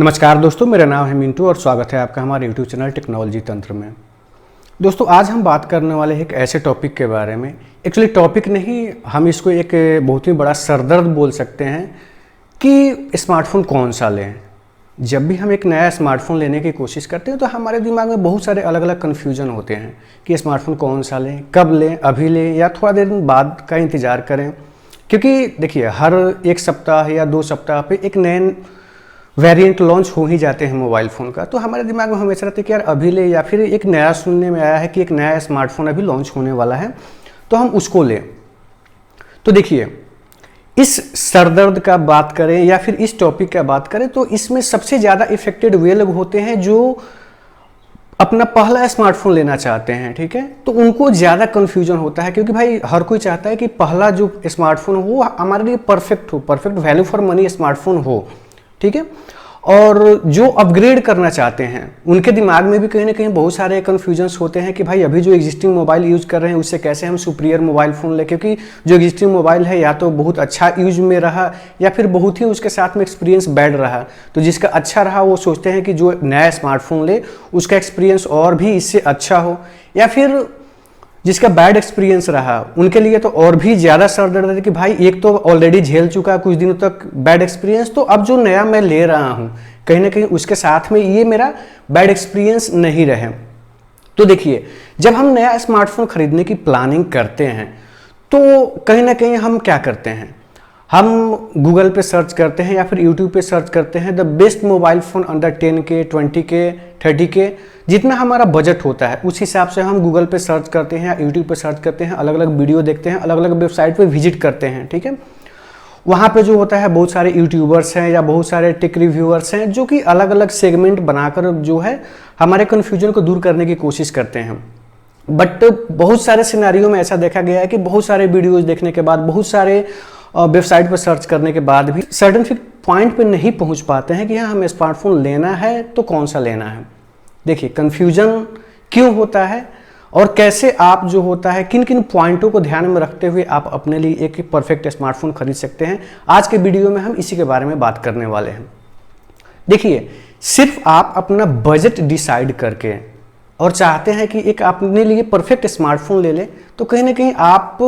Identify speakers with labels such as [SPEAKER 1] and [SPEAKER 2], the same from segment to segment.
[SPEAKER 1] नमस्कार दोस्तों, मेरा नाम है मिंटू और स्वागत है आपका हमारे यूट्यूब चैनल टेक्नोलॉजी तंत्र में। दोस्तों, आज हम बात करने वाले हैं एक ऐसे टॉपिक के बारे में। एक्चुअली टॉपिक नहीं, हम इसको एक बहुत ही बड़ा सरदर्द बोल सकते हैं कि स्मार्टफोन कौन सा लें। जब भी हम एक नया स्मार्टफोन लेने की कोशिश करते हैं तो हमारे दिमाग में बहुत सारे अलग अलग कन्फ्यूजन होते हैं कि स्मार्टफोन कौन सा लें, कब लें, अभी लें या थोड़ा देर बाद का इंतज़ार करें। क्योंकि देखिए, हर एक सप्ताह या 2 सप्ताह पे एक नए वेरिएंट लॉन्च हो ही जाते हैं मोबाइल फ़ोन का। तो हमारे दिमाग में हमेशा रहता है कि यार अभी ले, या फिर एक नया सुनने में आया है कि एक नया स्मार्टफोन अभी लॉन्च होने वाला है तो हम उसको लें। तो देखिए, इस सरदर्द का बात करें या फिर इस टॉपिक का बात करें तो इसमें सबसे ज़्यादा इफेक्टेड वे लोग होते हैं जो अपना पहला स्मार्टफोन लेना चाहते हैं। ठीक है, तो उनको ज़्यादा कन्फ्यूजन होता है क्योंकि भाई हर कोई चाहता है कि पहला जो स्मार्टफोन हो वो हमारे लिए परफेक्ट हो, perfect value for money smartphone हो। ठीक है, और जो अपग्रेड करना चाहते हैं उनके दिमाग में भी कहीं ना कहीं बहुत सारे कन्फ्यूजन्स होते हैं कि भाई अभी जो एग्जिस्टिंग मोबाइल यूज़ कर रहे हैं उससे कैसे हम सुपीरियर मोबाइल फ़ोन लें, क्योंकि जो एग्जिस्टिंग मोबाइल है या तो बहुत अच्छा यूज में रहा या फिर बहुत ही उसके साथ में एक्सपीरियंस बैड रहा। तो जिसका अच्छा रहा वो सोचते हैं कि जो नया स्मार्टफोन ले उसका एक्सपीरियंस और भी इससे अच्छा हो, या फिर जिसका बैड एक्सपीरियंस रहा उनके लिए तो और भी ज़्यादा सर दर्द है कि भाई एक तो ऑलरेडी झेल चुका कुछ दिनों तक बैड एक्सपीरियंस, तो अब जो नया मैं ले रहा हूँ कहीं ना कहीं उसके साथ में ये मेरा बैड एक्सपीरियंस नहीं रहे। तो देखिए, जब हम नया स्मार्टफोन खरीदने की प्लानिंग करते हैं तो कहीं ना कहीं हम क्या करते हैं, हम गूगल पे सर्च करते हैं या फिर यूट्यूब पे सर्च करते हैं the best mobile phone under 10K, 20K, 30K, जितना हमारा बजट होता है उस हिसाब से हम गूगल पे सर्च करते हैं या यूट्यूब पे सर्च करते हैं, अलग अलग वीडियो देखते हैं, अलग अलग वेबसाइट पे विजिट करते हैं। ठीक है, वहाँ पे जो होता है बहुत सारे यूट्यूबर्स हैं या बहुत सारे टेक रिव्यूअर्स हैं जो कि अलग अलग सेगमेंट बनाकर जो है हमारे कन्फ्यूजन को दूर करने की कोशिश करते हैं। बट बहुत सारे सिनेरियो में ऐसा देखा गया है कि बहुत सारे वीडियोज़ देखने के बाद, बहुत सारे वेबसाइट पर सर्च करने के बाद भी सर्टेन पॉइंट पे नहीं पहुंच पाते हैं कि हाँ हमें स्मार्टफोन लेना है तो कौन सा लेना है। देखिए, कन्फ्यूजन क्यों होता है और कैसे आप जो होता है किन किन पॉइंटों को ध्यान में रखते हुए आप अपने लिए एक परफेक्ट स्मार्टफोन खरीद सकते हैं, आज के वीडियो में हम इसी के बारे में बात करने वाले हैं। देखिए, सिर्फ आप अपना बजट डिसाइड करके और चाहते हैं कि एक अपने लिए परफेक्ट स्मार्टफोन ले ले तो कहीं ना कहीं आप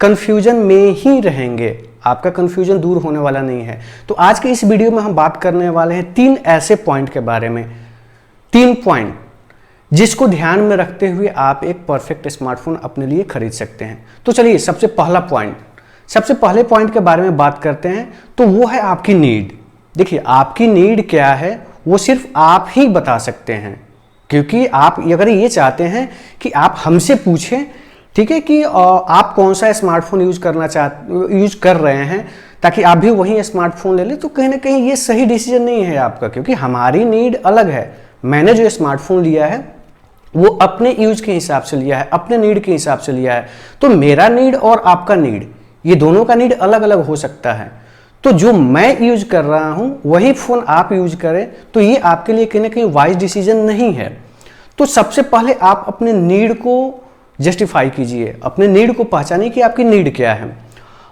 [SPEAKER 1] कन्फ्यूजन में ही रहेंगे, आपका कन्फ्यूजन दूर होने वाला नहीं है। तो आज के इस वीडियो में हम बात करने वाले हैं 3 ऐसे पॉइंट के बारे में, 3 पॉइंट जिसको ध्यान में रखते हुए आप एक परफेक्ट स्मार्टफोन अपने लिए खरीद सकते हैं। तो चलिए, सबसे पहले पॉइंट के बारे में बात करते हैं, तो वो है आपकी नीड। देखिए, आपकी नीड क्या है वो सिर्फ आप ही बता सकते हैं, क्योंकि आप अगर ये चाहते हैं कि आप हमसे पूछें, ठीक है, कि आप कौन सा स्मार्टफोन यूज कर रहे हैं ताकि आप भी वही स्मार्टफोन ले लें, तो कहीं ना कहीं ये सही डिसीजन नहीं है आपका, क्योंकि हमारी नीड अलग है। मैंने जो स्मार्टफोन लिया है वो अपने यूज के हिसाब से लिया है, अपने नीड के हिसाब से लिया है। तो मेरा नीड और आपका नीड, ये दोनों का नीड अलग अलग हो सकता है। तो जो मैं यूज कर रहा हूं वही फोन आप यूज करें तो ये आपके लिए कहीं ना कहीं वाइज डिसीजन नहीं है। तो सबसे पहले आप अपने नीड को जस्टिफाई कीजिए, अपने नीड को पहचानिए कि आपकी नीड क्या है,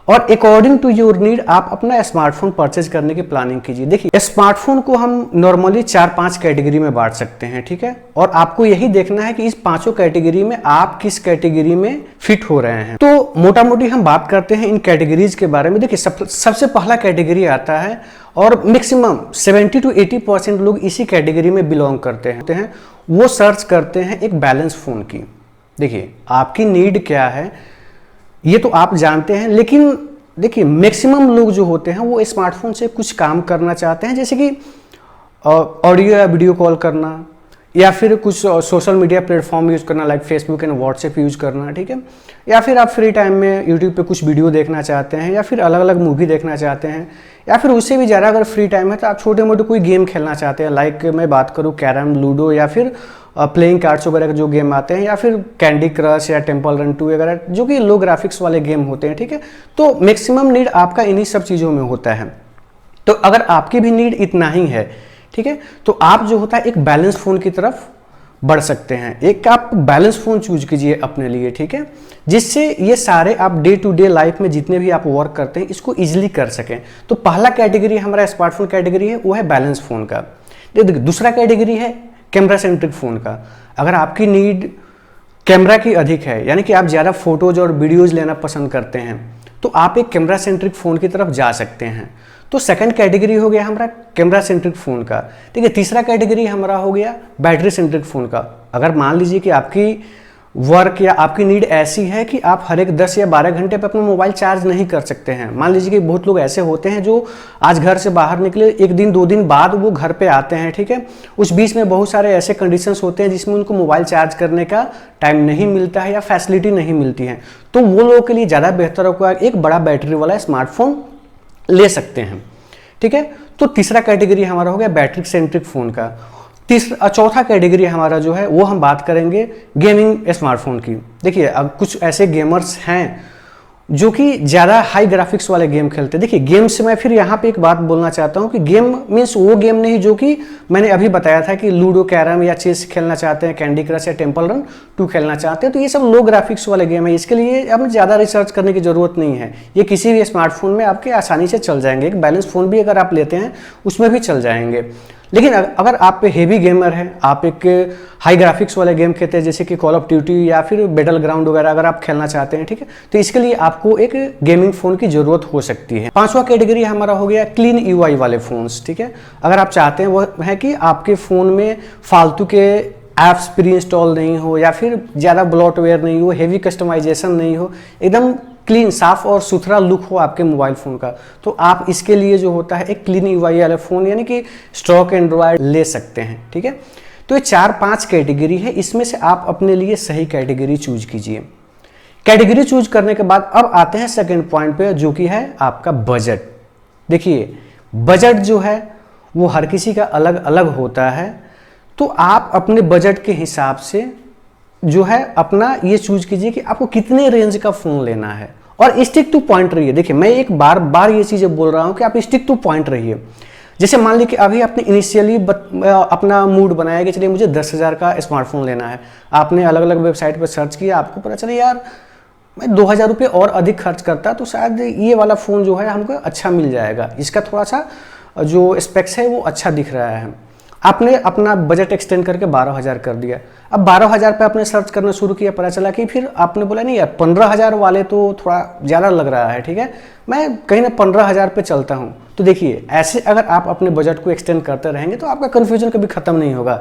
[SPEAKER 1] और अकॉर्डिंग टू योर नीड आप अपना स्मार्टफोन परचेज करने की प्लानिंग कीजिए। देखिए, स्मार्टफोन को हम नॉर्मली 4-5 कैटेगरी में बांट सकते हैं। ठीक है, और आपको यही देखना है कि इस 5 कैटेगरी में आप किस कैटेगरी में फिट हो रहे हैं। तो मोटा मोटी हम बात करते हैं इन कैटेगरीज के बारे में। देखिए, सबसे पहला कैटेगरी आता है और मैक्सिमम 70 to 80% लोग इसी कैटेगरी में बिलोंग करते हैं, वो सर्च करते हैं एक बैलेंस फोन की। देखिए, आपकी नीड क्या है ये तो आप जानते हैं, लेकिन देखिए मैक्सिमम लोग जो होते हैं वो स्मार्टफोन से कुछ काम करना चाहते हैं, जैसे कि ऑडियो या वीडियो कॉल करना, या फिर कुछ सोशल मीडिया प्लेटफॉर्म यूज़ करना like Facebook and WhatsApp use करना। ठीक है, या फिर आप फ्री टाइम में यूट्यूब पे कुछ वीडियो देखना चाहते हैं, या फिर अलग अलग मूवी देखना चाहते हैं, या फिर उससे भी ज़्यादा अगर फ्री टाइम है तो आप छोटे मोटे कोई गेम खेलना चाहते हैं, लाइक मैं बात करूँ कैरम, लूडो, या फिर प्लेइंग कार्ड्स वगैरह के जो गेम आते हैं, या फिर कैंडी क्रश या टेम्पल रन 2 वगैरह जो कि लो ग्राफिक्स वाले गेम होते हैं। ठीक है, तो मैक्सिमम नीड आपका इन्हीं सब चीज़ों में होता है। तो अगर आपकी भी नीड इतना ही है, ठीक है, तो आप जो होता है एक बैलेंस फ़ोन की तरफ बढ़ सकते हैं। एक आप बैलेंस फ़ोन चूज कीजिए अपने लिए, ठीक है, जिससे ये सारे आप डे टू डे लाइफ में जितने भी आप वर्क करते हैं इसको इजीली कर सकें। तो पहला कैटेगरी हमारा स्मार्टफोन कैटेगरी है वो है बैलेंस फ़ोन का। देखिए दूसरा कैटेगरी है कैमरा सेंट्रिक फ़ोन का। अगर आपकी नीड कैमरा की अधिक है, यानी कि आप ज़्यादा फोटोज और वीडियोज़ लेना पसंद करते हैं, तो आप एक कैमरा सेंट्रिक फ़ोन की तरफ जा सकते हैं। तो सेकंड कैटेगरी हो गया हमारा कैमरा सेंट्रिक फ़ोन का। ठीक है, तीसरा कैटेगरी हमारा हो गया बैटरी सेंट्रिक फ़ोन का। अगर मान लीजिए कि आपकी वर्क या आपकी नीड ऐसी है कि आप हर एक 10 या 12 घंटे पे अपना मोबाइल चार्ज नहीं कर सकते हैं। मान लीजिए कि बहुत लोग ऐसे होते हैं जो आज घर से बाहर निकले, एक दिन 2 दिन बाद वो घर पे आते हैं, ठीक है। उस बीच में बहुत सारे ऐसे कंडीशंस होते हैं जिसमें उनको मोबाइल चार्ज करने का टाइम नहीं मिलता है या फैसिलिटी नहीं मिलती है। तो वो लोगों के लिए ज़्यादा बेहतर होगा एक बड़ा बैटरी वाला स्मार्टफोन ले सकते हैं, ठीक है। तो तीसरा कैटेगरी हमारा हो गया बैटरी सेंट्रिक फ़ोन का। चौथा कैटेगरी हमारा जो है वो हम बात करेंगे गेमिंग स्मार्टफोन की। देखिए अब कुछ ऐसे गेमर्स हैं जो कि ज़्यादा हाई ग्राफिक्स वाले गेम खेलते हैं। देखिए गेम से मैं फिर यहाँ पे एक बात बोलना चाहता हूँ कि गेम मीन्स वो गेम नहीं जो कि मैंने अभी बताया था कि लूडो, कैरम या चेस खेलना चाहते हैं, कैंडी क्रश या टेम्पल रन 2 खेलना चाहते हैं, तो ये सब लो ग्राफिक्स वाले गेम है। इसके लिए हमें ज़्यादा रिसर्च करने की ज़रूरत नहीं है, ये किसी भी स्मार्टफोन में आपके आसानी से चल जाएंगे। एक बैलेंस फ़ोन भी अगर आप लेते हैं उसमें भी चल जाएंगे। लेकिन अगर आप पे हेवी गेमर है, आप एक हाई ग्राफिक्स वाले गेम खेलते हैं जैसे कि कॉल ऑफ ड्यूटी या फिर बैटल ग्राउंड वगैरह अगर आप खेलना चाहते हैं, ठीक है, तो इसके लिए आपको एक गेमिंग फ़ोन की ज़रूरत हो सकती है। पांचवा कैटेगरी हमारा हो गया क्लीन यूआई वाले फ़ोन्स, ठीक है। अगर आप चाहते हैं वो है कि आपके फ़ोन में फालतू के ऐप्स प्री इंस्टॉल नहीं हो या फिर ज़्यादा ब्लॉटवेयर नहीं हो, हेवी कस्टमाइजेशन नहीं हो, एकदम क्लीन साफ और सुथरा लुक हो आपके मोबाइल फ़ोन का, तो आप इसके लिए जो होता है एक क्लीन यूआई वाला फ़ोन यानी कि स्टॉक एंड्रॉयड ले सकते हैं, ठीक है। तो ये 4-5 कैटेगरी है, इसमें से आप अपने लिए सही कैटेगरी चूज कीजिए। कैटेगरी चूज करने के बाद अब आते हैं सेकंड पॉइंट पे जो कि है आपका बजट। देखिए बजट जो है वो हर किसी का अलग अलग होता है, तो आप अपने बजट के हिसाब से जो है अपना ये चूज कीजिए कि आपको कितने रेंज का फ़ोन लेना है और स्टिक टू पॉइंट रहिए। देखिए मैं एक बार बार ये चीज़ें बोल रहा हूँ कि आप स्टिक टू पॉइंट रहिए। जैसे मान लीजिए कि अभी आपने इनिशियली अपना मूड बनाया कि चलिए मुझे 10,000 का स्मार्टफोन लेना है, आपने अलग अलग वेबसाइट पर सर्च किया, आपको पता चले यार मैं 2,000 रुपये और अधिक खर्च करता तो शायद ये वाला फ़ोन जो है हमको अच्छा मिल जाएगा, इसका थोड़ा सा जो स्पेक्स है वो अच्छा दिख रहा है। आपने अपना बजट एक्सटेंड करके 12,000 कर दिया। अब 12,000 पे आपने सर्च करना शुरू किया, पता चला कि फिर आपने बोला नहीं यार 15,000 वाले तो थोड़ा ज़्यादा लग रहा है, ठीक है, मैं कहीं ना 15,000 पे चलता हूँ। तो देखिए ऐसे अगर आप अपने बजट को एक्सटेंड करते रहेंगे तो आपका कन्फ्यूजन कभी ख़त्म नहीं होगा,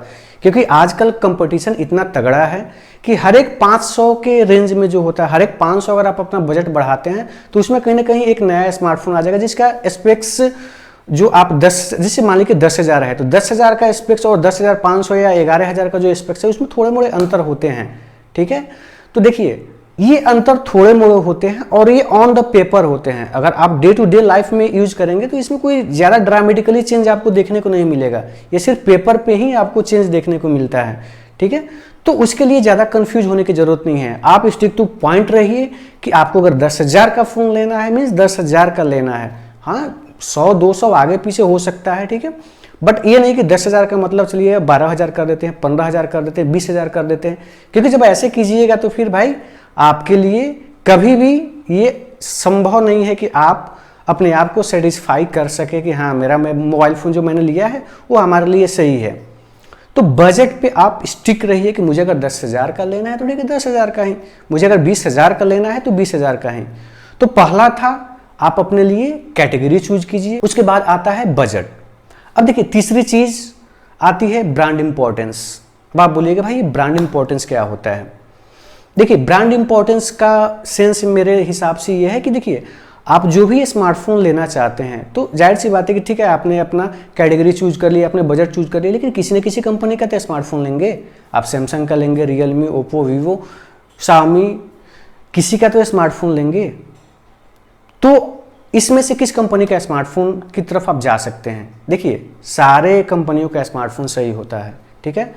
[SPEAKER 1] क्योंकि आजकल कंपटीशन इतना तगड़ा है कि हर एक 500 के रेंज में जो होता है, हर एक 500 अगर आप अपना बजट बढ़ाते हैं तो उसमें कहीं ना कहीं एक नया स्मार्टफोन आ जाएगा जिसका स्पेक्स जो आप 10 जैसे मान लीजिए 10,000 है तो 10,000 का स्पेक्स और 10,500 या 11,000 का जो स्पेक्स है उसमें थोड़े मोड़े अंतर होते हैं, ठीक है। तो देखिए ये अंतर थोड़े मोड़े होते हैं और ये ऑन द पेपर होते हैं। अगर आप डे टू डे लाइफ में यूज करेंगे तो इसमें कोई ज़्यादा ड्रामेटिकली चेंज आपको देखने को नहीं मिलेगा, ये सिर्फ पेपर पे ही आपको चेंज देखने को मिलता है, ठीक है। तो उसके लिए ज़्यादा कंफ्यूज होने की जरूरत नहीं है, आप स्टिक टू पॉइंट रहिए कि आपको अगर 10,000 का फ़ोन लेना है मीन्स 10,000 का लेना है। हाँ 100-200 आगे पीछे हो सकता है, ठीक है, बट ये नहीं कि 10,000 का मतलब चलिए 12,000 कर देते हैं, 15,000 कर देते हैं, 20,000 कर देते हैं, क्योंकि जब ऐसे कीजिएगा तो फिर भाई आपके लिए कभी भी ये संभव नहीं है कि आप अपने आप को सेटिस्फाई कर सके कि हाँ मेरा मोबाइल फ़ोन जो मैंने लिया है वो हमारे लिए सही है। तो बजट पे आप स्टिक रहिए कि मुझे अगर 10,000 का लेना है तो ठीक है 10,000 का ही, मुझे अगर 20,000 का लेना है तो 20,000 का ही। तो पहला था आप अपने लिए कैटेगरी चूज कीजिए, उसके बाद आता है बजट। अब देखिए तीसरी चीज आती है ब्रांड इंपॉर्टेंस। अब आप बोलिएगा भाई ब्रांड इंपॉर्टेंस क्या होता है। देखिए ब्रांड इंपॉर्टेंस का सेंस मेरे हिसाब से ये है कि देखिए आप जो भी स्मार्टफोन लेना चाहते हैं तो जाहिर सी बात है कि ठीक है आपने अपना कैटेगरी चूज कर लिया, अपने बजट चूज कर लिया, लेकिन किसी न किसी कंपनी का तो स्मार्टफोन लेंगे। आप सैमसंग का लेंगे, रियलमी, ओप्पो, वीवो, शाओमी, किसी का तो स्मार्टफोन लेंगे। तो इसमें से किस कंपनी का स्मार्टफोन की तरफ आप जा सकते हैं। देखिए सारे कंपनियों का स्मार्टफोन सही होता है, ठीक है,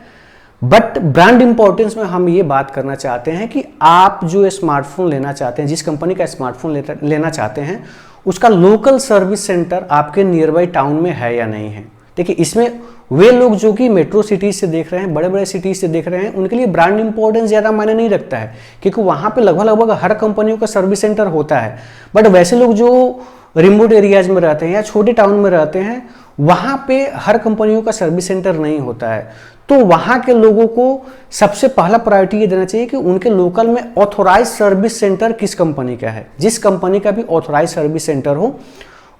[SPEAKER 1] बट ब्रांड इंपॉर्टेंस में हम ये बात करना चाहते हैं कि आप जो स्मार्टफोन लेना चाहते हैं, जिस कंपनी का स्मार्टफोन लेना चाहते हैं, उसका लोकल सर्विस सेंटर आपके नियर बाई टाउन में है या नहीं है। देखिए इसमें वे लोग जो कि मेट्रो सिटीज से देख रहे हैं, बड़े बड़े सिटीज से देख रहे हैं, उनके लिए ब्रांड इंपॉर्टेंस ज़्यादा मायने नहीं रखता है, क्योंकि वहाँ पे लगभग हर कंपनियों का सर्विस सेंटर होता है। बट वैसे लोग जो रिमोट एरियाज में रहते हैं या छोटे टाउन में रहते हैं, वहाँ पे हर कंपनियों का सर्विस सेंटर नहीं होता है। तो वहाँ के लोगों को सबसे पहला प्रायोरिटी ये देना चाहिए कि उनके लोकल में ऑथोराइज सर्विस सेंटर किस कंपनी का है। जिस कंपनी का भी ऑथोराइज सर्विस सेंटर हो,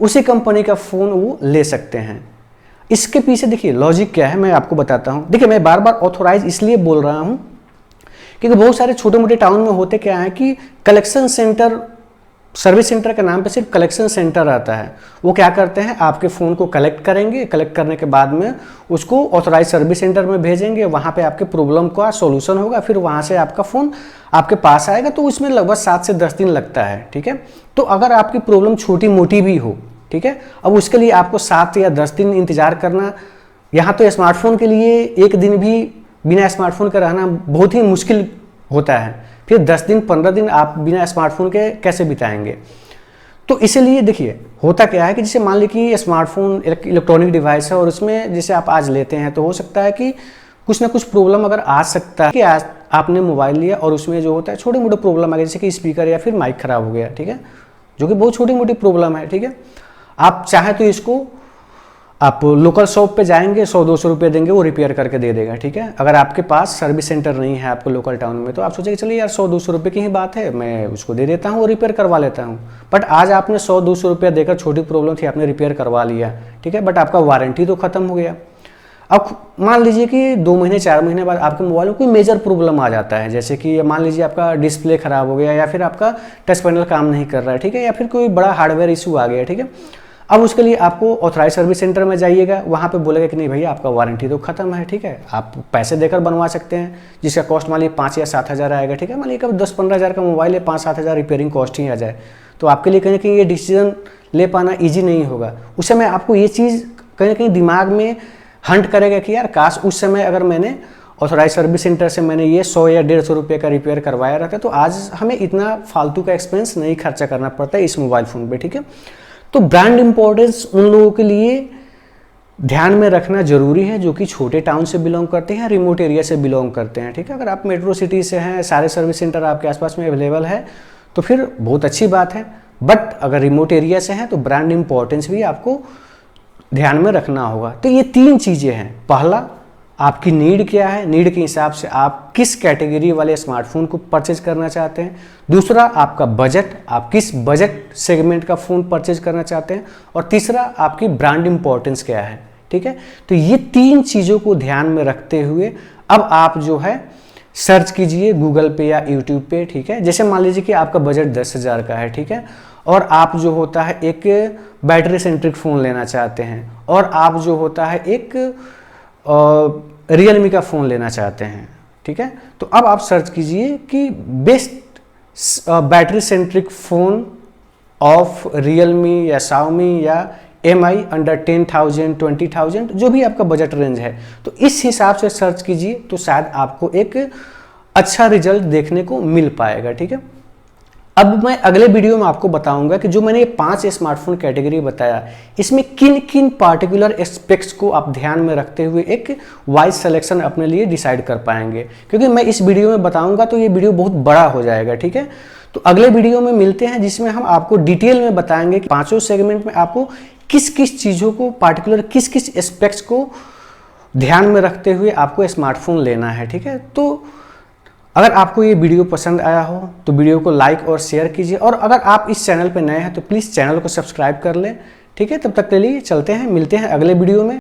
[SPEAKER 1] उसी कंपनी का फ़ोन वो ले सकते हैं। इसके पीछे देखिए लॉजिक क्या है, मैं आपको बताता हूँ। देखिए मैं बार बार ऑथोराइज इसलिए बोल रहा हूँ क्योंकि बहुत सारे छोटे मोटे टाउन में होते क्या है कि कलेक्शन सेंटर, सर्विस सेंटर के नाम पे सिर्फ कलेक्शन सेंटर आता है। वो क्या करते हैं, आपके फ़ोन को कलेक्ट करेंगे, कलेक्ट करने के बाद में उसको ऑथोराइज सर्विस सेंटर में भेजेंगे, वहाँ पे आपके प्रॉब्लम का सॉल्यूशन होगा, फिर वहाँ से आपका फ़ोन आपके पास आएगा। तो उसमें लगभग 7 से 10 दिन लगता है, ठीक है। तो अगर आपकी प्रॉब्लम छोटी मोटी भी हो, ठीक है, अब उसके लिए आपको 7 या 10 दिन इंतज़ार करना, यहाँ तो स्मार्टफोन के लिए एक दिन भी बिना स्मार्टफोन के रहना बहुत ही मुश्किल होता है, फिर 10 दिन 15 दिन आप बिना स्मार्टफोन के कैसे बिताएंगे। तो इसीलिए देखिए होता क्या है कि जैसे मान लीजिए कि स्मार्टफोन इलेक्ट्रॉनिक डिवाइस है और उसमें जैसे आप आज लेते हैं तो हो सकता है कि कुछ ना कुछ प्रॉब्लम अगर आ सकता है कि आज आपने मोबाइल लिया और उसमें जो होता है छोटे मोटे प्रॉब्लम आ गए, जैसे कि स्पीकर या फिर माइक खराब हो गया, ठीक है, जो कि बहुत छोटी मोटी प्रॉब्लम है, ठीक है। आप चाहें तो इसको आप लोकल शॉप पे जाएंगे, 100-200 रुपये देंगे, वो रिपेयर करके दे देगा, ठीक है। अगर आपके पास सर्विस सेंटर नहीं है आपको लोकल टाउन में, तो आप सोचेंगे चलिए यार 100-200 रुपये की ही बात है, मैं उसको दे देता हूँ, वो रिपेयर करवा लेता हूँ। बट आज आपने 100-200 रुपया देकर, छोटी प्रॉब्लम थी आपने रिपेयर करवा लिया, ठीक है, बट आपका वारंटी तो खत्म हो गया। अब मान लीजिए कि 2 महीने 4 महीने बाद आपके मोबाइल में कोई मेजर प्रॉब्लम आ जाता है, जैसे कि मान लीजिए आपका डिस्प्ले खराब हो गया या फिर आपका टच पैनल काम नहीं कर रहा है, ठीक है, या फिर कोई बड़ा हार्डवेयर इशू आ गया, ठीक है। अब उसके लिए आपको ऑथराइज सर्विस सेंटर में जाइएगा, वहाँ पे बोलेगा कि नहीं भैया आपका वारंटी तो खत्म है, ठीक है, आप पैसे देकर बनवा सकते हैं, जिसका कॉस्ट मान लीजिए 5 या 7 हज़ार आएगा, ठीक है। मान लीजिए 10-15 हज़ार का मोबाइल है, 5-7 हज़ार रिपेयरिंग कॉस्ट ही आ जाए, तो आपके लिए कहीं ना कहीं ये डिसीजन ले पाना ईजी नहीं होगा। उस समय आपको ये चीज़ कहीं ना कहीं दिमाग में हंट करेगा कि यार काश उस समय अगर मैंने ऑथोराइज सर्विस सेंटर से मैंने ये 100 या 150 रुपये का रिपेयर करवाया रहता, तो आज हमें इतना फालतू का एक्सपेंस नहीं खर्चा करना पड़ता है इस मोबाइल फ़ोन पे, ठीक है। तो ब्रांड इंपॉर्टेंस उन लोगों के लिए ध्यान में रखना जरूरी है जो कि छोटे टाउन से बिलोंग करते हैं, रिमोट एरिया से बिलोंग करते हैं, ठीक है। अगर आप मेट्रो सिटी से हैं, सारे सर्विस सेंटर आपके आसपास में अवेलेबल है, तो फिर बहुत अच्छी बात है। बट अगर रिमोट एरिया से हैं तो ब्रांड इंपॉर्टेंस भी आपको ध्यान में रखना होगा। तो ये 3 चीज़ें हैं। पहला, आपकी नीड क्या है, नीड के हिसाब से आप किस कैटेगरी वाले स्मार्टफोन को परचेज करना चाहते हैं। दूसरा, आपका बजट, आप किस बजट सेगमेंट का फ़ोन परचेज करना चाहते हैं। और तीसरा, आपकी ब्रांड इंपॉर्टेंस क्या है, ठीक है। तो ये 3 चीज़ों को ध्यान में रखते हुए अब आप जो है सर्च कीजिए गूगल पे या यूट्यूब पे, ठीक है। जैसे मान लीजिए कि आपका बजट 10 हज़ार का है, ठीक है, और आप जो होता है एक बैटरी सेंट्रिक फ़ोन लेना चाहते हैं, और आप जो होता है एक रियलमी का फ़ोन लेना चाहते हैं, ठीक है। तो अब आप सर्च कीजिए कि best battery centric phone off Realme या शाओमी या MI अंडर 10,000 20,000, जो भी आपका बजट रेंज है, तो इस हिसाब से सर्च कीजिए, तो शायद आपको एक अच्छा रिजल्ट देखने को मिल पाएगा, ठीक है। अब मैं अगले वीडियो में आपको बताऊंगा कि जो मैंने ये 5 स्मार्टफोन कैटेगरी बताया, इसमें किन किन पार्टिकुलर एस्पेक्ट्स को आप ध्यान में रखते हुए एक वाइज सिलेक्शन अपने लिए डिसाइड कर पाएंगे। क्योंकि मैं इस वीडियो में बताऊंगा तो ये वीडियो बहुत बड़ा हो जाएगा, ठीक है। तो अगले वीडियो में मिलते हैं जिसमें हम आपको डिटेल में बताएंगे कि 5 सेगमेंट में आपको किस किस चीज़ों को, पार्टिकुलर किस किस एस्पेक्ट्स को ध्यान में रखते हुए आपको स्मार्टफोन लेना है, ठीक है। तो अगर आपको ये वीडियो पसंद आया हो तो वीडियो को लाइक और शेयर कीजिए, और अगर आप इस चैनल पर नए हैं तो प्लीज़ चैनल को सब्सक्राइब कर लें, ठीक है। तब तक के लिए चलते हैं, मिलते हैं अगले वीडियो में।